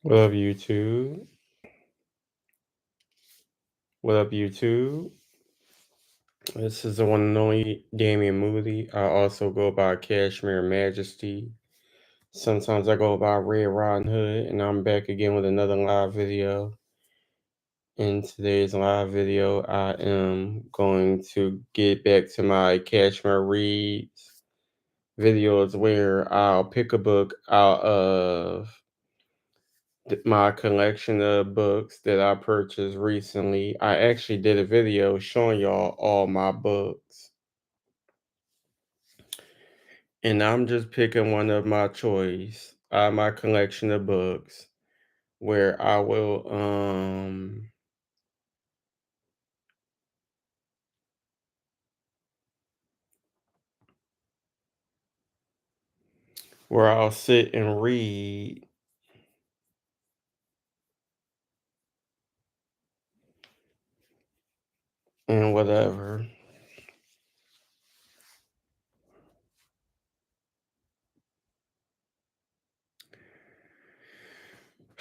What up, YouTube? What up, YouTube? This is the one and only Damian Moody. I also go by Cashmere Majesty. Sometimes I go by Red Riding Hood, and I'm back again with another live video. In today's live video, I am going to get back to my Cashmere Reads videos where I'll pick a book out of my collection of books that I purchased recently. I actually did a video showing y'all all my books. And I'm just picking one of my choice out of my collection of books where I will where I'll sit and read and whatever.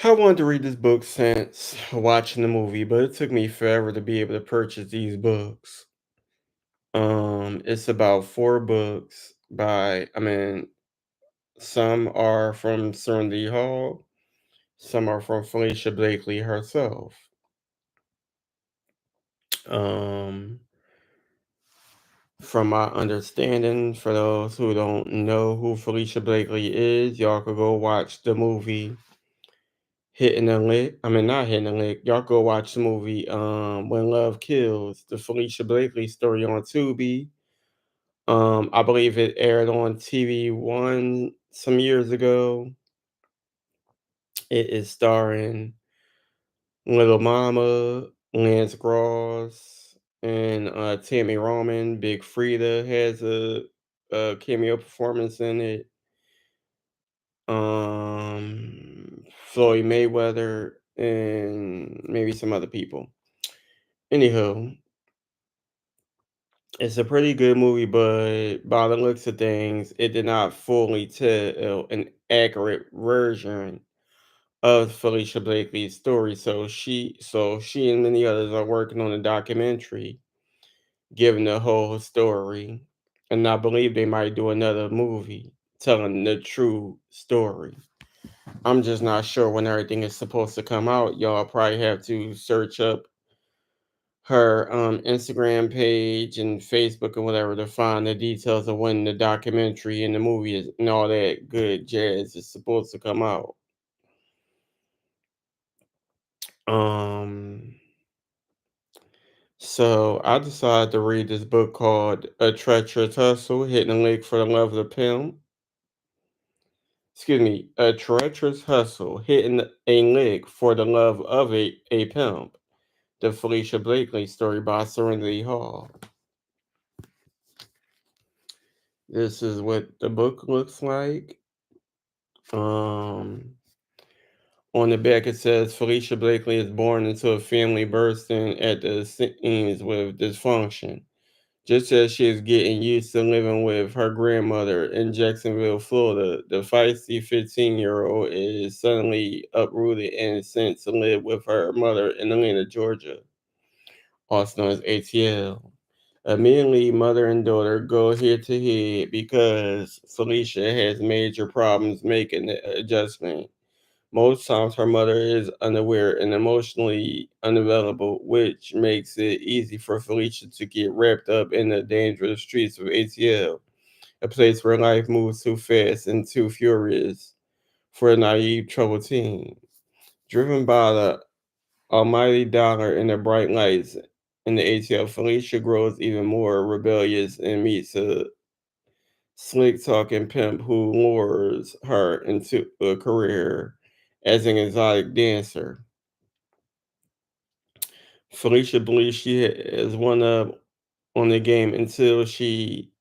I wanted to read this book since watching the movie, but it took me forever to be able to purchase these books. It's about 4 books some are from Sereniti Hall, some are from Falicia Blakely herself. Um, from my understanding, for those who don't know who Falicia Blakely is, y'all could go watch the movie Hittin a Lick. I mean, not Hitting a Lick. Y'all go watch the movie When Love Kills, the Falicia Blakely story on Tubi. I believe it aired on TV1 some years ago. It is starring Little Mama, Lance Gross, and Tammy Roman. Big Frida has a cameo performance in it. Floyd Mayweather and maybe some other people. Anywho, it's a pretty good movie, but by the looks of things, it did not fully tell an accurate version of Felicia Blakely's story. So she and many others are working on a documentary giving the whole story. And I believe they might do another movie telling the true story. I'm just not sure when everything is supposed to come out. Y'all probably have to search up her Instagram page and Facebook and whatever to find the details of when the documentary and the movie is and all that good jazz is supposed to come out. Um So I decided to read this book called A Treacherous Hustle, Hitting a Lick for the Love of the Pimp. Excuse me, A Treacherous Hustle, Hitting a Lick for the Love of a Pimp. The Felicia Blakely story by Serenity Hall. This is what the book looks like. Um, on the back it says Felicia Blakely is born into a family bursting at the seams with dysfunction. Just as she is getting used to living with her grandmother in Jacksonville, Florida, the feisty 15-year-old is suddenly uprooted and sent to live with her mother in Atlanta, Georgia, also known as ATL. Immediately, mother and daughter go head to head because Felicia has major problems making the adjustment. Most times, her mother is unaware and emotionally unavailable, which makes it easy for Felicia to get wrapped up in the dangerous streets of ATL, a place where life moves too fast and too furious for a naive, troubled teen. Driven by the almighty dollar and the bright lights in the ATL, Felicia grows even more rebellious and meets a slick talking pimp who lures her into a career as an exotic dancer. Felicia believes she has one up on the game until she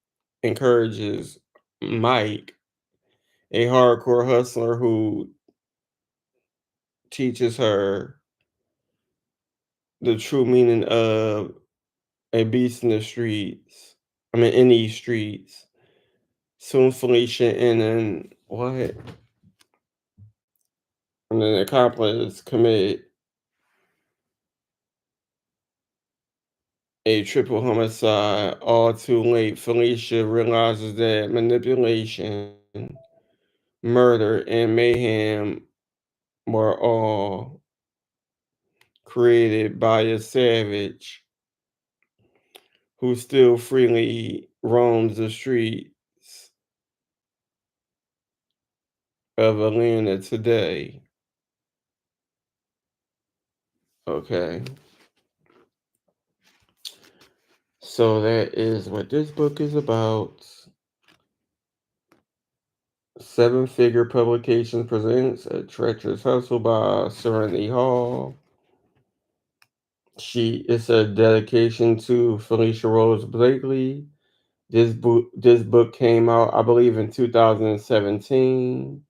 encourages Mike, a hardcore hustler who teaches her the true meaning of a beast in the streets. I mean, in these streets. Soon Felicia and then what? and an accomplice commit a triple homicide. All too late, Felicia realizes that manipulation, murder, and mayhem were all created by a savage who still freely roams the streets of Atlanta today. Okay, so that is what this book is about. Seven Figure Publications presents A Treacherous Hustle by Serenity Hall. It's a dedication to Felicia Rose Blakely. This book came out, I believe, in 2017.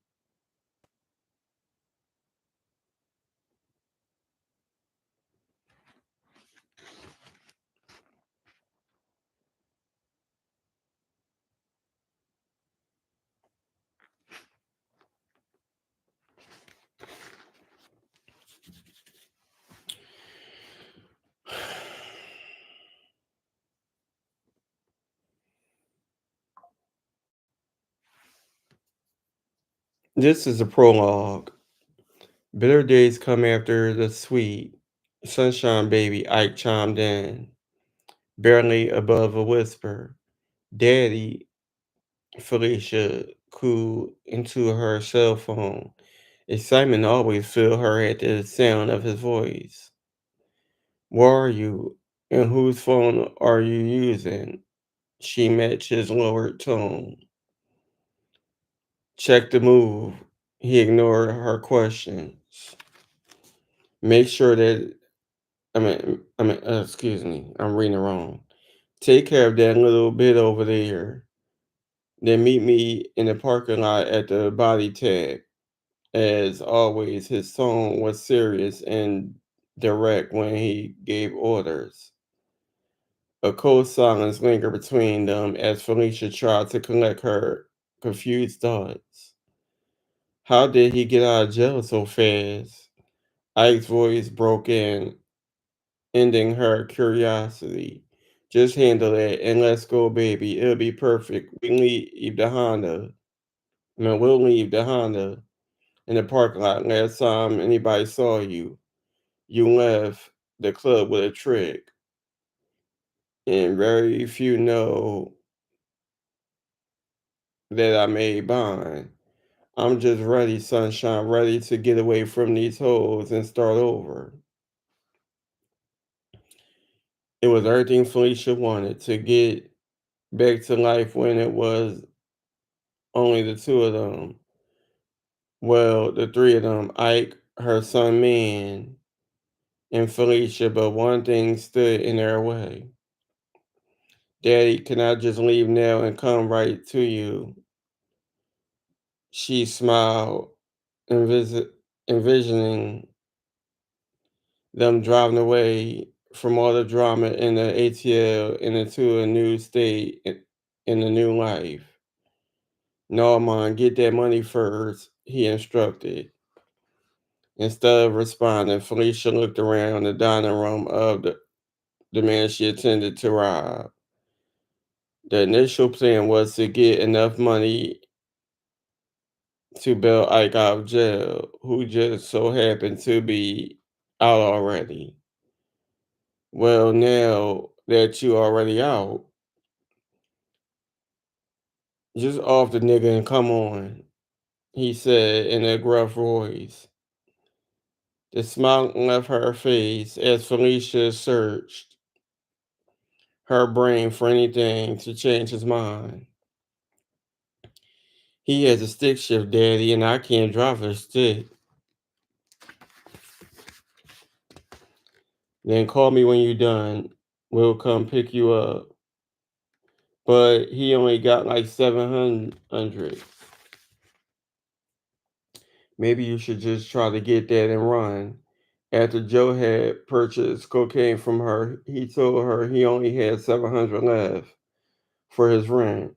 This is a prologue. Bitter days come after the sweet sunshine baby Ike chimed in, barely above a whisper. Daddy, Felicia cooed into her cell phone. Excitement always filled her at the sound of his voice. Where are you? And whose phone are you using? She matched his lowered tone. Check the move. He ignored her questions. Make sure that excuse me, I'm reading it wrong. Take care of that little bit over there. Then meet me in the parking lot at the body tag. As always, his tone was serious and direct when he gave orders. A cold silence lingered between them as Felicia tried to collect her confused thoughts. How did he get out of jail so fast? Ike's voice broke in, ending her curiosity. Just handle it and let's go, baby. It'll be perfect. We'll leave the Honda in the parking lot. Last time anybody saw you, you left the club with a trick. And very few know that I made mine. I'm just ready, sunshine, ready to get away from these hoes and start over. It was everything Felicia wanted to get back to life when it was only the two of them. Well, the three of them, Ike, her son Man, and Felicia, but one thing stood in their way. Daddy, can I just leave now and come right to you? She smiled, envisioning them driving away from all the drama in the ATL and into a new state in a new life. No, man, get that money first, he instructed. Instead of responding, Felicia looked around the dining room of the man she intended to rob. The initial plan was to get enough money to bail Ike out of jail, who just so happened to be out already. Well, now that you already out, just off the nigga and come on, he said in a gruff voice. The smile left her face as Felicia searched her brain for anything to change his mind. He has a stick shift, daddy, and I can't drive a stick. Then call me when you're done. We'll come pick you up. But he only got like 700. Maybe you should just try to get that and run. After Joe had purchased cocaine from her, he told her he only had 700 left for his rent.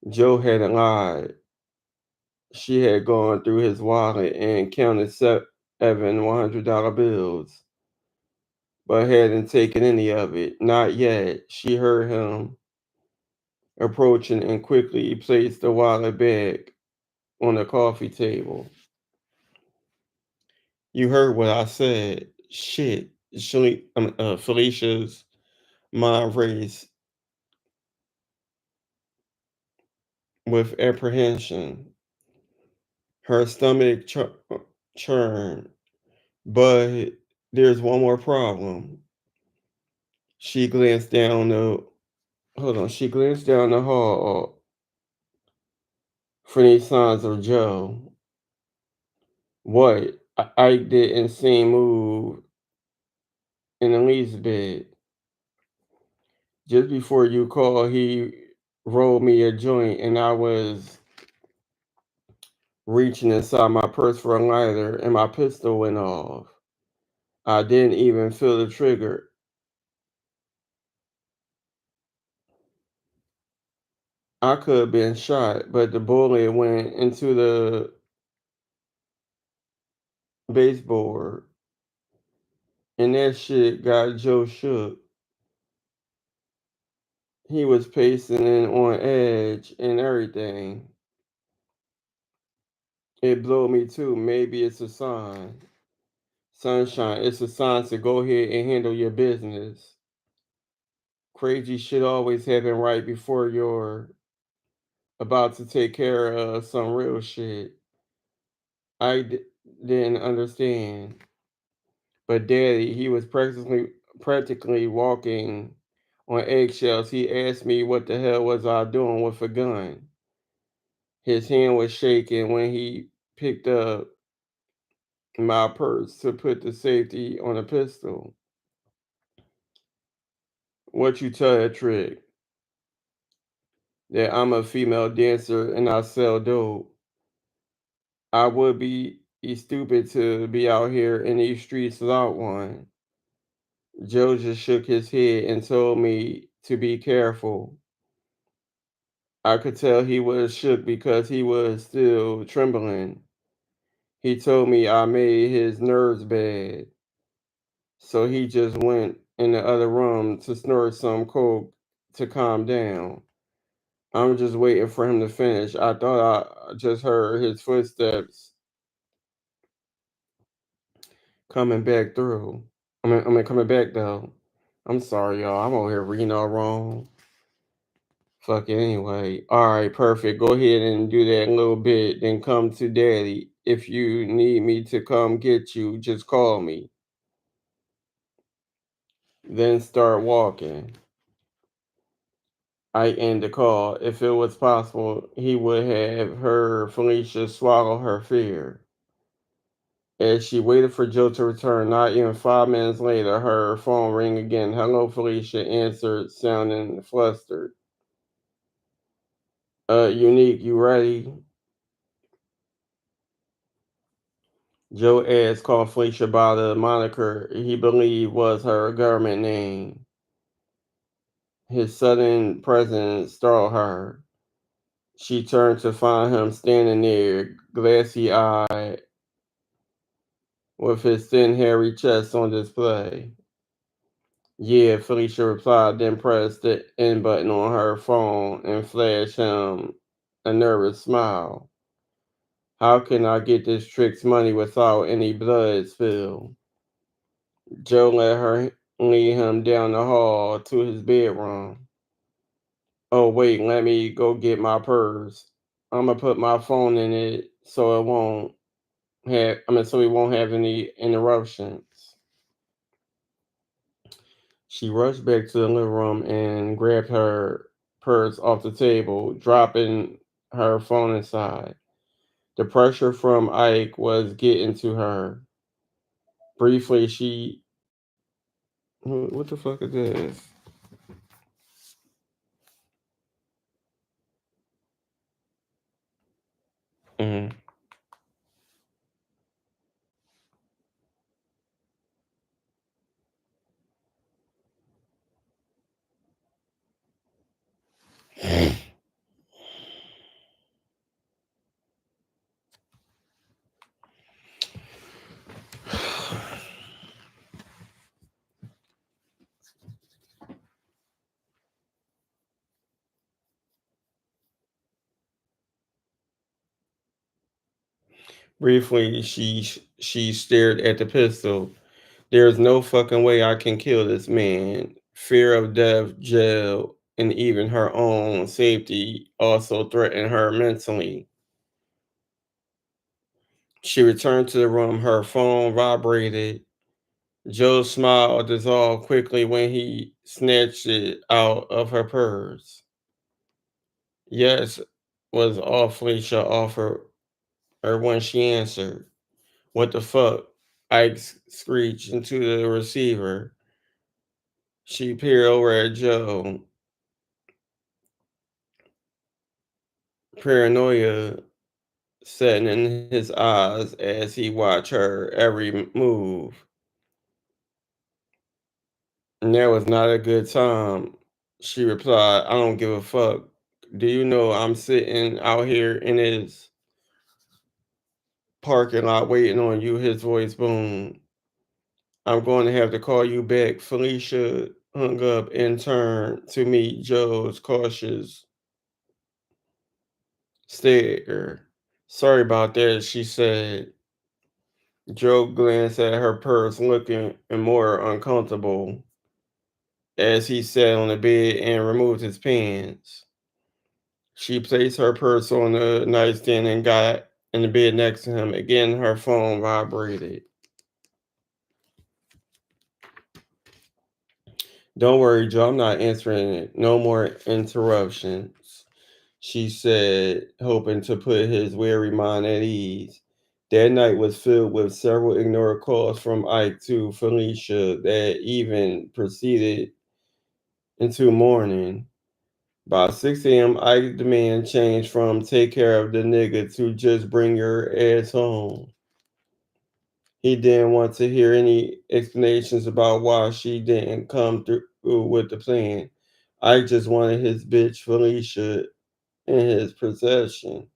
Joe hadn't lied. She had gone through his wallet and counted seven $100 bills, but hadn't taken any of it. Not yet. She heard him approaching and quickly placed the wallet back on the coffee table. You heard what I said. Shit. Felicia's mind raced with apprehension. Her stomach churned. But there's one more problem. She glanced down the Hold on. She glanced down the hall for any signs of Joe. What? Ike didn't seem moved in the least bit. Just before you called, he rolled me a joint, and I was reaching inside my purse for a lighter, and my pistol went off. I didn't even feel the trigger. I could have been shot, but the bullet went into the baseboard, and that shit got Joe shook. He was pacing and on edge and everything. It blew me too. Maybe it's a sign. Sunshine, it's a sign to go ahead and handle your business. Crazy shit always happen right before you're about to take care of some real shit. I didn't understand. But daddy, he was practically walking on eggshells. He asked me what the hell was I doing with a gun. His hand was shaking when he picked up my purse to put the safety on a pistol. What you tell that trick? That I'm a female dancer and I sell dope. I would be stupid to be out here in these streets without one. Joe just shook his head and told me to be careful. I could tell he was shook because he was still trembling. He told me I made his nerves bad. So he just went in the other room to snort some coke to calm down. I'm just waiting for him to finish. I thought I just heard his footsteps coming back through. I mean coming back though. I'm sorry, y'all. I'm over here reading all wrong. Fuck it anyway. Alright, perfect. Go ahead and do that in a little bit. Then come to daddy. If you need me to come get you, just call me. Then start walking. I end the call. If it was possible, he would have heard Felicia swallow her fear. As she waited for Joe to return, not even 5 minutes later, her phone rang again. Hello, Felicia answered, sounding flustered. Unique, you ready? Joe asked, called Felicia by the moniker he believed was her government name. His sudden presence startled her. She turned to find him standing there, glassy eyed, with his thin, hairy chest on display. Yeah, Felicia replied, then pressed the end button on her phone and flashed him a nervous smile. How can I get this trick's money without any blood spilled? Joe let her lead him down the hall to his bedroom. Oh, wait, let me go get my purse. I'm gonna put my phone in it so so we won't have any interruptions. She rushed back to the living room and grabbed her purse off the table, dropping her phone inside. The pressure from Ike was getting to her. Briefly, what the fuck is this? Mhm. Briefly, she stared at the pistol. There's no fucking way I can kill this man. Fear of death, jail, and even her own safety also threatened her mentally. She returned to the room. Her phone vibrated. Joe's smile dissolved quickly when he snatched it out of her purse. Yes, was all Felicia offered her when she answered. What the fuck? Ike screeched into the receiver. She peered over at Joe. Paranoia setting in his eyes as he watched her every move. And that was not a good time. She replied, I don't give a fuck. Do you know I'm sitting out here in his parking lot waiting on you? His voice boomed. I'm going to have to call you back. Felicia hung up and turned to meet Joe's cautious stare. Sorry about that, she said. Joe glanced at her purse, looking more uncomfortable as he sat on the bed and removed his pants. She placed her purse on the nightstand and got in the bed next to him. Again, her phone vibrated. Don't worry, Joe, I'm not answering it. No more interruptions, she said, hoping to put his weary mind at ease. That night was filled with several ignored calls from Ike to Felicia that even proceeded into morning. By 6 a.m., Ike's demand changed from take care of the nigga to just bring your ass home. He didn't want to hear any explanations about why she didn't come through with the plan. Ike just wanted his bitch Felicia in his possession.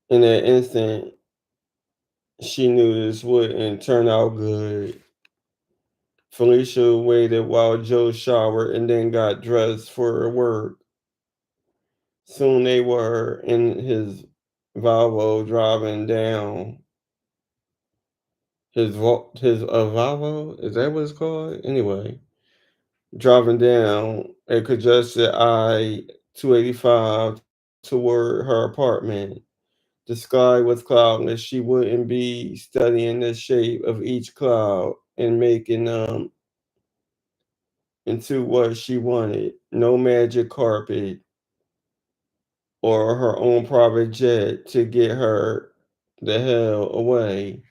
In that instant, she knew this wouldn't turn out good. Felicia waited while Joe showered and then got dressed for work. Soon they were in his Volvo driving down his Volvo. Is that what it's called? Anyway, driving down a congested I 285 toward her apartment. The sky was cloudless. She wouldn't be studying the shape of each cloud and making them into what she wanted. No magic carpet or her own private jet to get her the hell away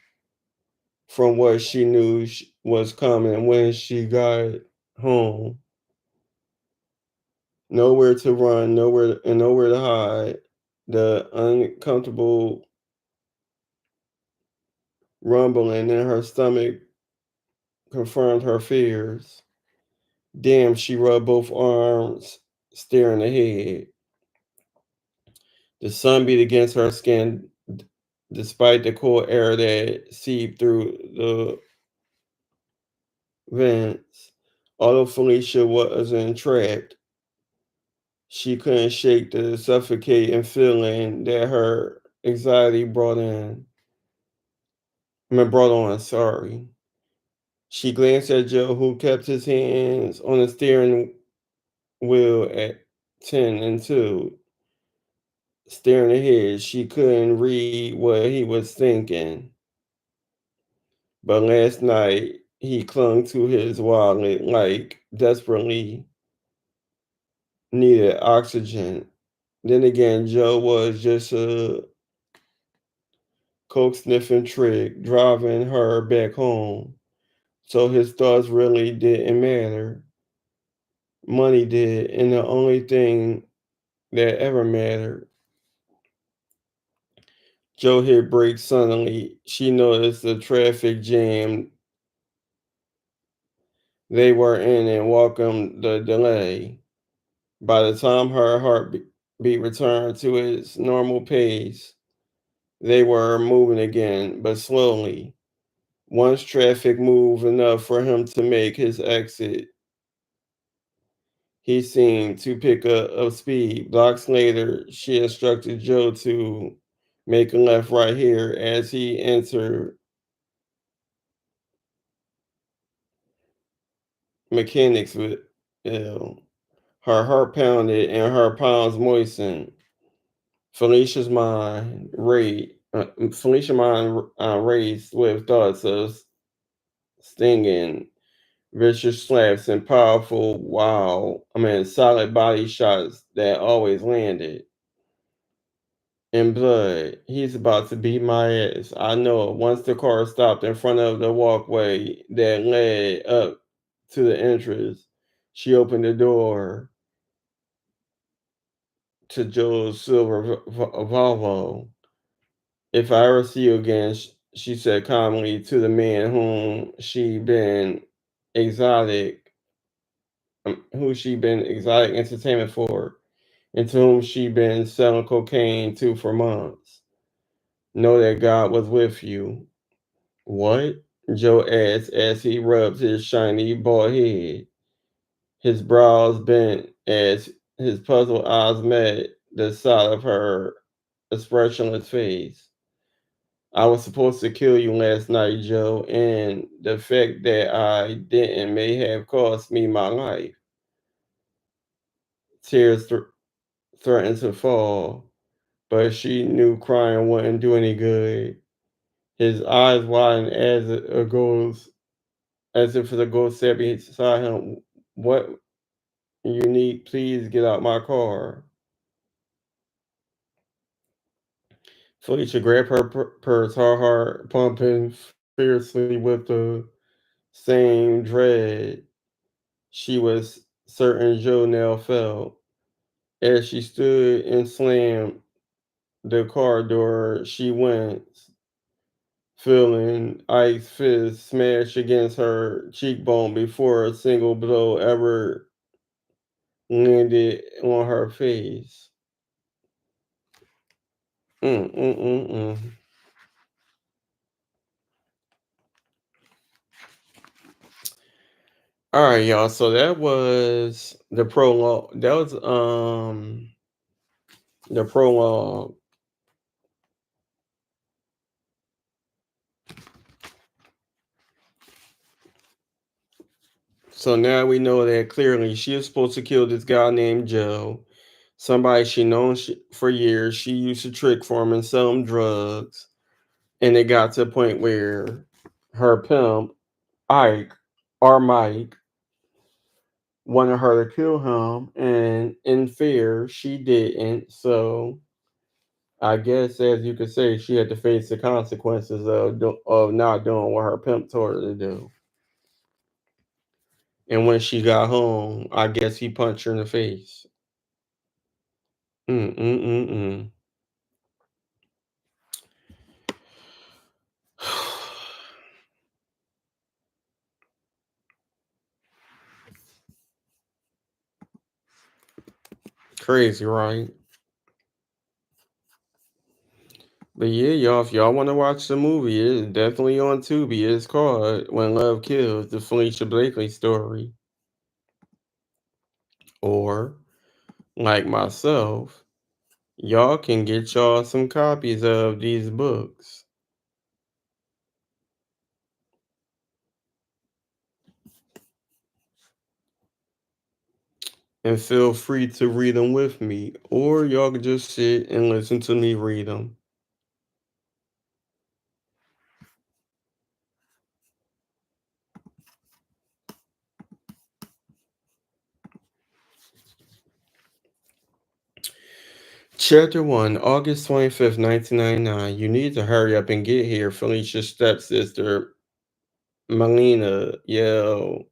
from what she knew was coming when she got home. Nowhere to run, nowhere to hide. The uncomfortable rumbling in her stomach confirmed her fears. Damn, she rubbed both arms, staring ahead. The sun beat against her skin despite the cool air that seeped through the vents. Although Felicia wasn't trapped, she couldn't shake the suffocating feeling that her anxiety brought on, sorry. She glanced at Joe, who kept his hands on the steering wheel at 10 and 2, staring ahead. She couldn't read what he was thinking. But last night, he clung to his wallet like desperately needed oxygen. Then again, Joe was just a coke sniffing trick driving her back home. So his thoughts really didn't matter. Money did, and the only thing that ever mattered. Joe hit brakes suddenly. She noticed the traffic jam they were in and welcomed the delay. By the time her heartbeat returned to its normal pace, they were moving again, but slowly. Once traffic moved enough for him to make his exit, he seemed to pick up speed. Blocks later, she instructed Joe to Make a left right here as he entered mechanics with her heart pounded and her palms moistened. Felicia's mind raised with thoughts of stinging, vicious slaps and powerful, solid body shots that always landed in blood. He's about to beat my ass. I know it. Once the car stopped in front of the walkway that led up to the entrance, she opened the door to Joe's silver Volvo. If I ever see you again, she said calmly to the man who she been exotic entertainment for, and to whom she been selling cocaine to for months. Know that God was with you. What? Joe asked as he rubbed his shiny bald head. His brows bent as his puzzled eyes met the side of her expressionless face. I was supposed to kill you last night, Joe, and the fact that I didn't may have cost me my life. Tears threatened to fall, but she knew crying wouldn't do any good. His eyes widened as if the ghost said beside him, "What you need? Please get out my car." Felicia grabbed her purse, her heart pumping fiercely with the same dread she was certain Joe now felt. As she stood and slammed the car door, she went, feeling Ike's fist smash against her cheekbone before a single blow ever landed on her face. Mm, mm, mm, mm. All right, y'all. So that was the prologue. That was the prologue. So now we know that clearly she is supposed to kill this guy named Joe, somebody she known for years. She used to trick for him and sell him drugs, and it got to a point where her pimp Ike or Mike wanted her to kill him, and in fear she didn't. So I guess, as you could say, she had to face the consequences of not doing what her pimp told her to do. And when she got home, I guess he punched her in the face. Mm, mm, mm, mm. Crazy, right? But yeah, y'all, if y'all want to watch the movie, it's definitely on Tubi. It's called When Love Kills, the Felicia Blakely story. Or, like myself, y'all can get y'all some copies of these books. And feel free to read them with me. Or y'all can just sit and listen to me read them. Chapter 1, August 25th, 1999. You need to hurry up and get here, Felicia's stepsister, Melina, yelled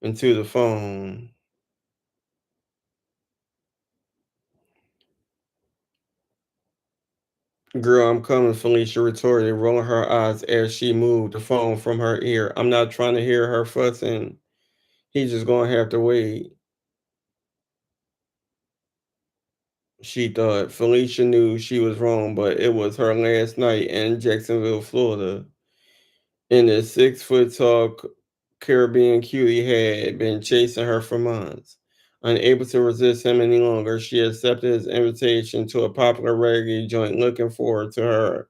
into the phone. Girl, I'm coming, Felicia retorted, rolling her eyes as she moved the phone from her ear. I'm not trying to hear her fussing. He's just gonna have to wait, she thought. Felicia knew she was wrong, but it was her last night in Jacksonville, Florida. And the 6 foot tall Caribbean cutie had been chasing her for months. Unable to resist him any longer, she accepted his invitation to a popular reggae joint, looking forward to her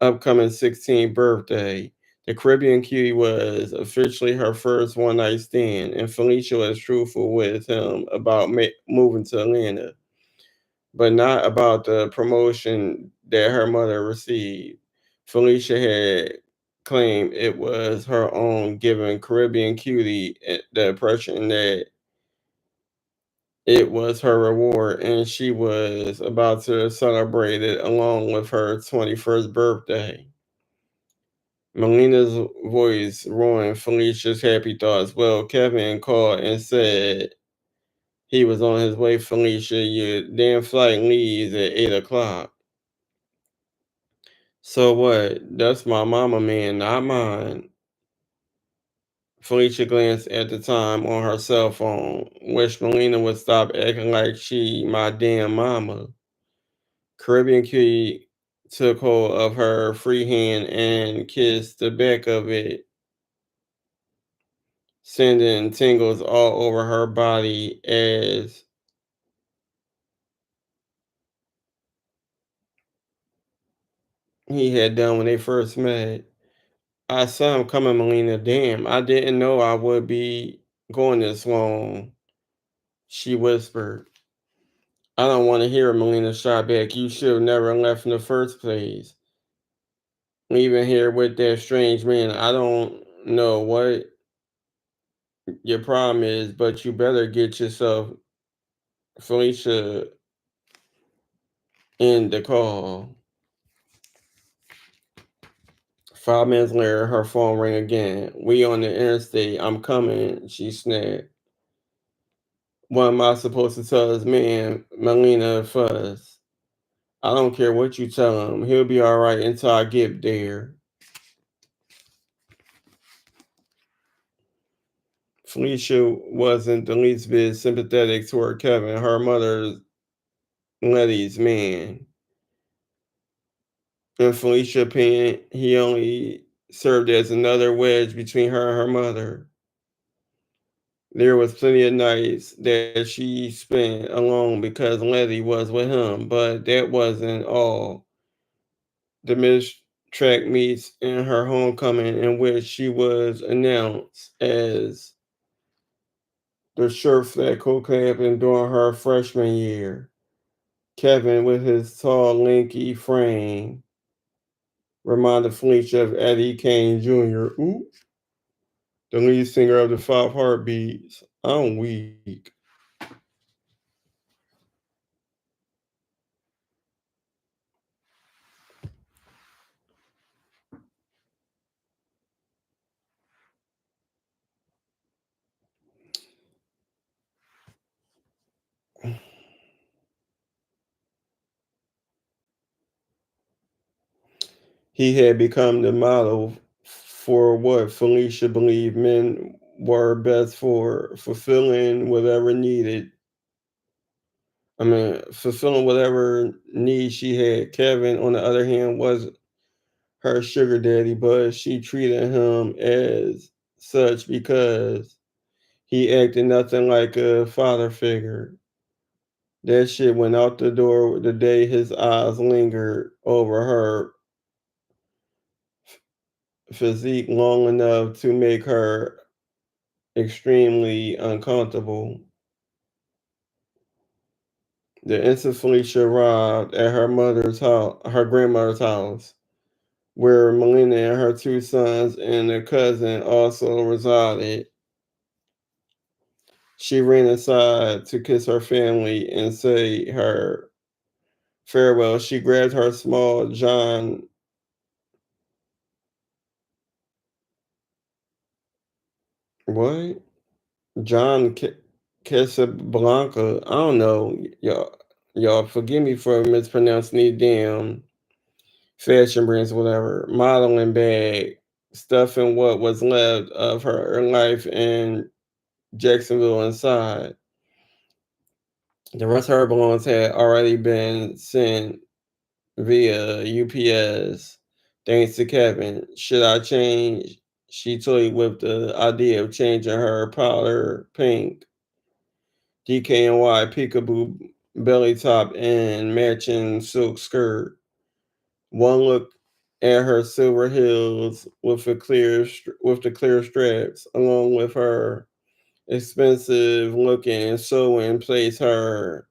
upcoming 16th birthday. The Caribbean Cutie was officially her first one night stand, and Felicia was truthful with him about moving to Atlanta, but not about the promotion that her mother received. Felicia had claimed it was her own, giving Caribbean Cutie the impression that it was her reward and she was about to celebrate it along with her 21st birthday. Melina's voice ruined Felicia's happy thoughts. Well, Kevin called and said he was on his way. Felicia, your damn flight leaves at 8 o'clock. So what? That's my mama, man, not mine. Felicia glanced at the time on her cell phone. Wish Melina would stop acting like she my damn mama. Caribbean Cutie took hold of her free hand and kissed the back of it, sending tingles all over her body as he had done when they first met. I saw him coming, Melina. Damn, I didn't know I would be going this long, she whispered. I don't want to hear it, Melina shot back. You should have never left in the first place. Leaving here with that strange man. I don't know what your problem is, but you better get yourself Felicia in the call. 5 minutes later, her phone rang again. We on the interstate. I'm coming, she snapped. What am I supposed to tell this man, Melina Fuzz? I don't care what you tell him. He'll be all right until I get there. Felicia wasn't the least bit sympathetic toward Kevin, her mother, Letty's man. In Felicia's opinion, he only served as another wedge between her and her mother. There was plenty of nights that she spent alone because Letty was with him, but that wasn't all. The missed track meets in her homecoming, in which she was announced as the shirt flat co-captain during her freshman year. Kevin, with his tall, lanky frame, reminded Felicia of Eddie Kane Jr., ooh, the lead singer of the Five Heartbeats. I'm weak. He had become the model for what Felicia believed men were best for, fulfilling whatever need she had. Kevin, on the other hand, was her sugar daddy, but she treated him as such because he acted nothing like a father figure. That shit went out the door the day his eyes lingered over her physique long enough to make her extremely uncomfortable. The instant Felicia arrived at her grandmother's house, where Melina and her two sons and a cousin also resided, she ran inside to kiss her family and say her farewell. She grabbed her small what? John Casablanca. I don't know. Y'all forgive me for mispronouncing these damn fashion brands, whatever. Modeling bag, stuffing what was left of her life in Jacksonville inside. The rest of her belongings had already been sent via UPS. Thanks to Kevin. Should I change? She toyed with the idea of changing her powder pink DKNY peekaboo belly top and matching silk skirt. One look at her silver heels with with the clear straps, along with her expensive looking sewing, place her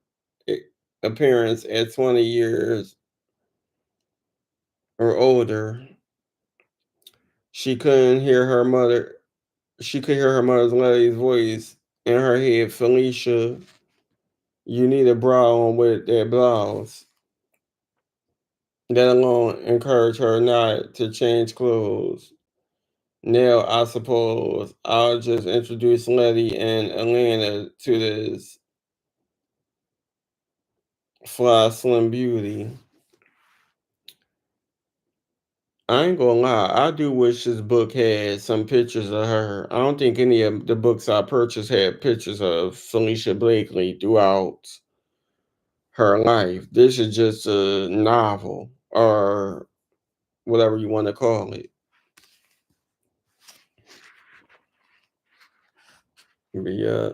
a- appearance at 20 years or older. She couldn't hear her mother. She could hear her mother's lady's voice in her head. Falicia, you need a bra on with that blouse. That alone encouraged her not to change clothes. Now, I suppose I'll just introduce Letty and Atlanta to this fly slim beauty. I ain't gonna lie, I do wish this book had some pictures of her. I don't think any of the books I purchased had pictures of Felicia Blakely throughout her life. This is just a novel or whatever you want to call it. But yeah,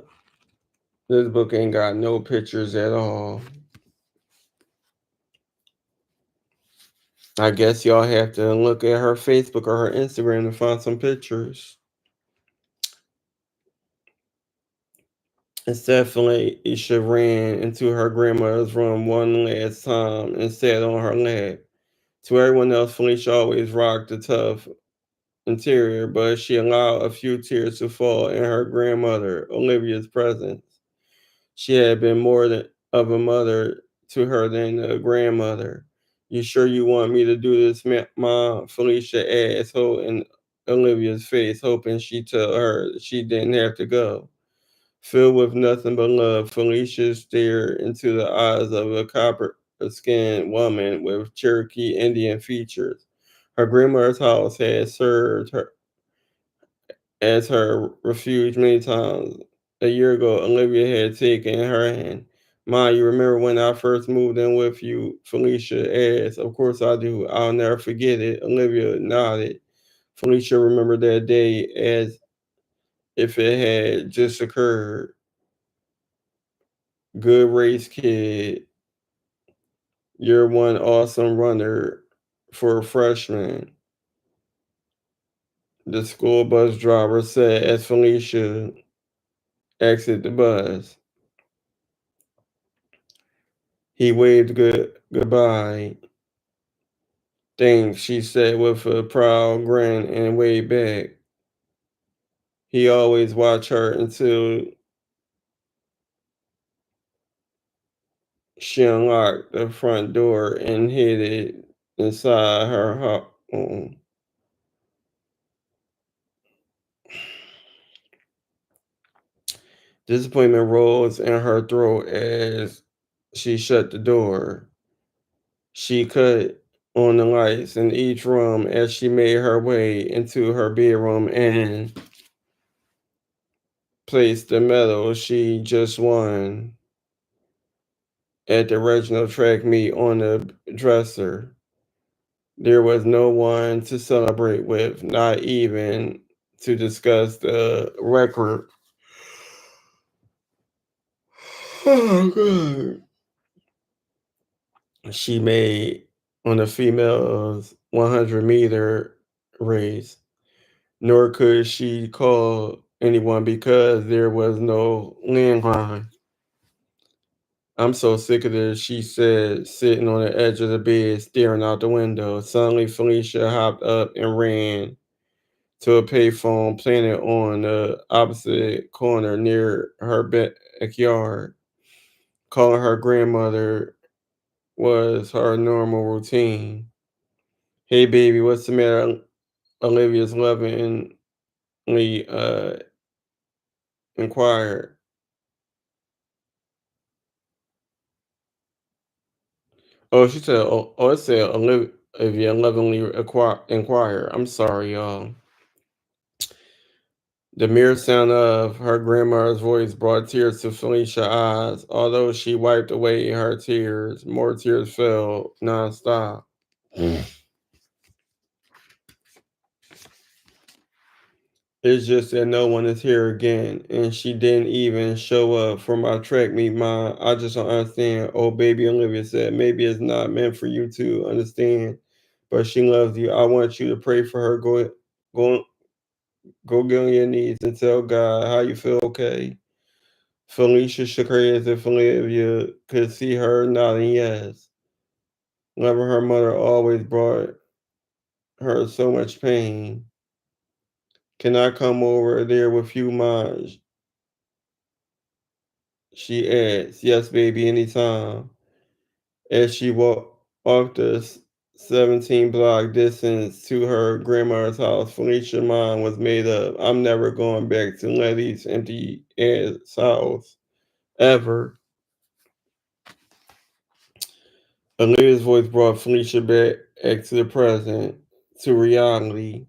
this book ain't got no pictures at all. I guess y'all have to look at her Facebook or her Instagram to find some pictures. It's definitely Isha ran into her grandmother's room one last time and sat on her lap. To everyone else, Felicia always rocked a tough interior, but she allowed a few tears to fall in her grandmother, Olivia's presence. She had been more than of a mother to her than a grandmother. You sure you want me to do this, Mom? Felicia asked, holding Olivia's face, hoping she'd tell her she didn't have to go. Filled with nothing but love, Felicia stared into the eyes of a copper skinned woman with Cherokee Indian features. Her grandmother's house had served her as her refuge many times. A year ago, Olivia had taken her hand. Ma, you remember when I first moved in with you? Felicia asked. Of course I do. I'll never forget it. Olivia nodded. Felicia remembered that day as if it had just occurred. Good race kid. You're one awesome runner for a freshman. The school bus driver said as Felicia exited the bus. He waved goodbye. Thanks, she said with a proud grin and waved back. He always watched her until she unlocked the front door and hid it inside her home. Disappointment rose in her throat as she shut the door. She cut on the lights in each room as she made her way into her bedroom and placed the medal she just won at the regional track meet on the dresser. There was no one to celebrate with, not even to discuss the record. Oh, God. She made on the females 100-meter race. Nor could she call anyone because there was no landline. I'm so sick of this, she said, sitting on the edge of the bed, staring out the window. Suddenly, Felicia hopped up and ran to a payphone planted on the opposite corner near her backyard. Calling her grandmother was her normal routine. Hey, baby, what's the matter? Olivia's lovingly inquired. Oh, she said, it said Olivia lovingly inquire. I'm sorry, y'all. The mere sound of her grandmother's voice brought tears to Felicia's eyes. Although she wiped away her tears, more tears fell nonstop. It's just that no one is here again, and she didn't even show up for my track meet. Ma, I just don't understand. Oh, baby Olivia said, maybe it's not meant for you to understand, but she loves you. I want you to pray for her. Go, go get on your knees and tell God how you feel, okay? Felicia shook her head as if Olivia could see her nodding yes. Loving her mother always brought her so much pain. Can I come over there with you, Ma? She asked. Yes, baby, anytime. As she walked the 17 block distance to her grandmother's house, Felicia's mind was made up. I'm never going back to Letty's empty ass house. Ever. Olivia's voice brought Felicia back to the present, to reality,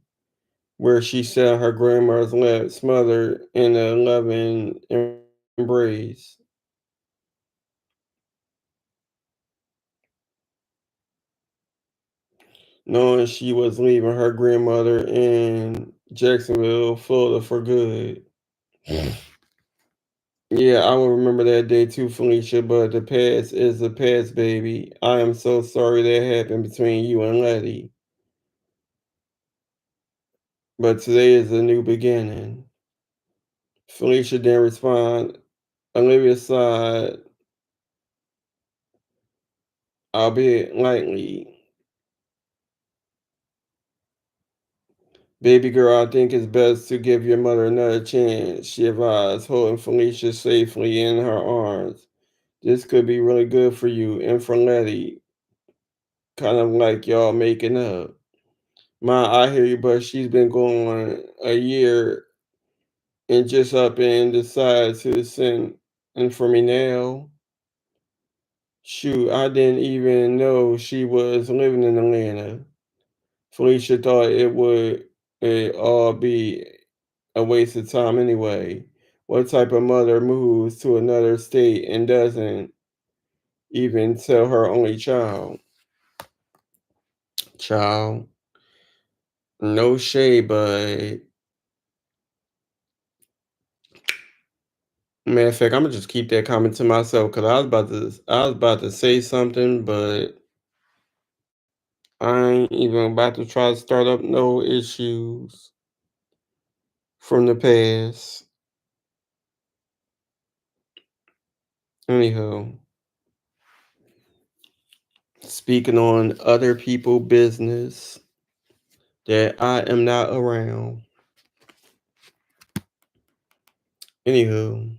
where she sat on her grandmother's lap, smothered in a loving embrace. Knowing she was leaving her grandmother in Jacksonville, Florida for good. Yeah, I will remember that day too, Felicia, but the past is the past, baby. I am so sorry that happened between you and Letty, but today is a new beginning. Felicia didn't respond. Olivia sighed, albeit lightly. Baby girl, I think it's best to give your mother another chance, she advised, holding Felicia safely in her arms. This could be really good for you and for Letty, kind of like y'all making up. Ma, I hear you, but she's been going a year and just up and decided to send in for me now. Shoot, I didn't even know she was living in Atlanta. Felicia thought it all be a waste of time anyway. What type of mother moves to another state and doesn't even tell her only child? Child, no shade, but matter of fact, I'm gonna just keep that comment to myself because I was about to say something, but I ain't even about to try to start up no issues from the past. Anyhow, speaking on other people' business that I am not around. Anywho,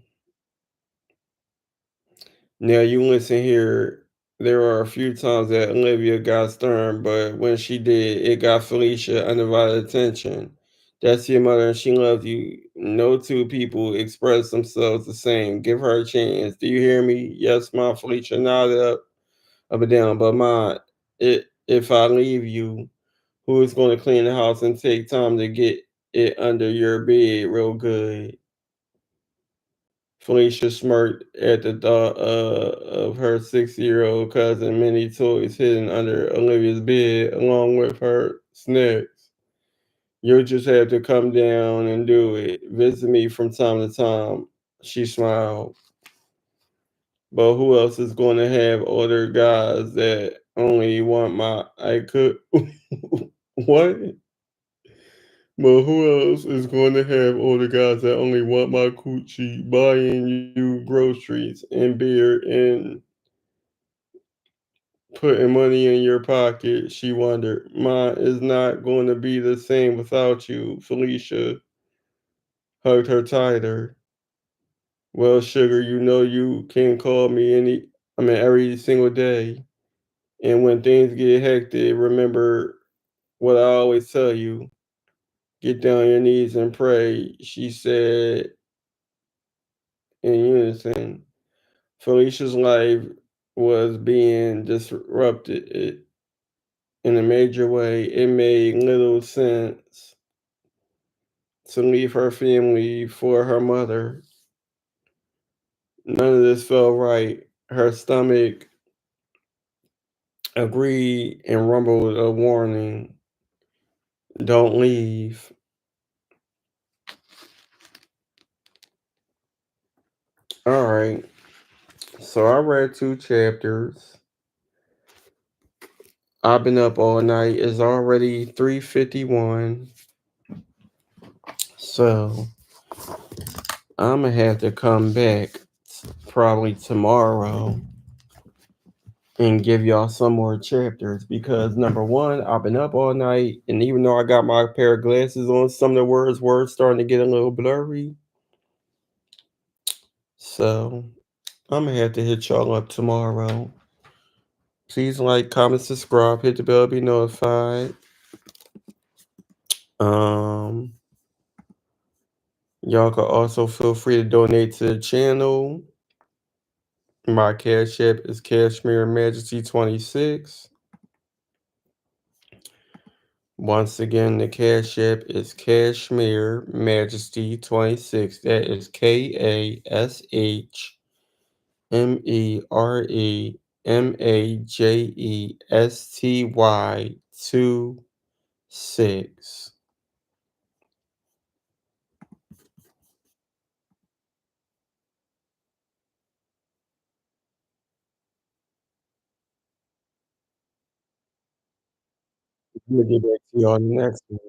now you listen here. There are a few times that Olivia got stern, but when she did, it got Felicia undivided attention. That's your mother and she loves you. No two people express themselves the same. Give her a chance. Do you hear me? Yes, my Felicia nodded up and down. But my, if I leave you, who is going to clean the house and take time to get it under your bed real good? Felicia smirked at the thought of her 6-year-old cousin many toys hidden under Olivia's bed along with her snacks. You'll just have to come down and do it. Visit me from time to time. She smiled. But who else is going to have older guys that only want my I could what? But who else is going to have older guys that only want my coochie, buying you groceries and beer and putting money in your pocket? She wondered. Mine is not going to be the same without you. Felicia hugged her tighter. Well, sugar, you know you can call me every single day. And when things get hectic, remember what I always tell you. Get down on your knees and pray, she said in unison. Felicia's life was being disrupted in a major way. It made little sense to leave her family for her mother. None of this felt right. Her stomach agreed and rumbled a warning. Don't leave. All right. So I read two chapters. I've been up all night. It's already 3:51. So I'm gonna have to come back probably tomorrow and give y'all some more chapters because number one, I've been up all night, and even though I got my pair of glasses on, some of the words starting to get a little blurry. So I'm gonna have to hit y'all up tomorrow. Please like, comment, subscribe, hit the bell, be notified. Um, y'all can also feel free to donate to the channel. My cash app is Cashmere Majesty 26. Once again, the cash app is Cashmere Majesty 26. That is KASHMEREMAJESTY 26. I'm gonna get back to y'all next one.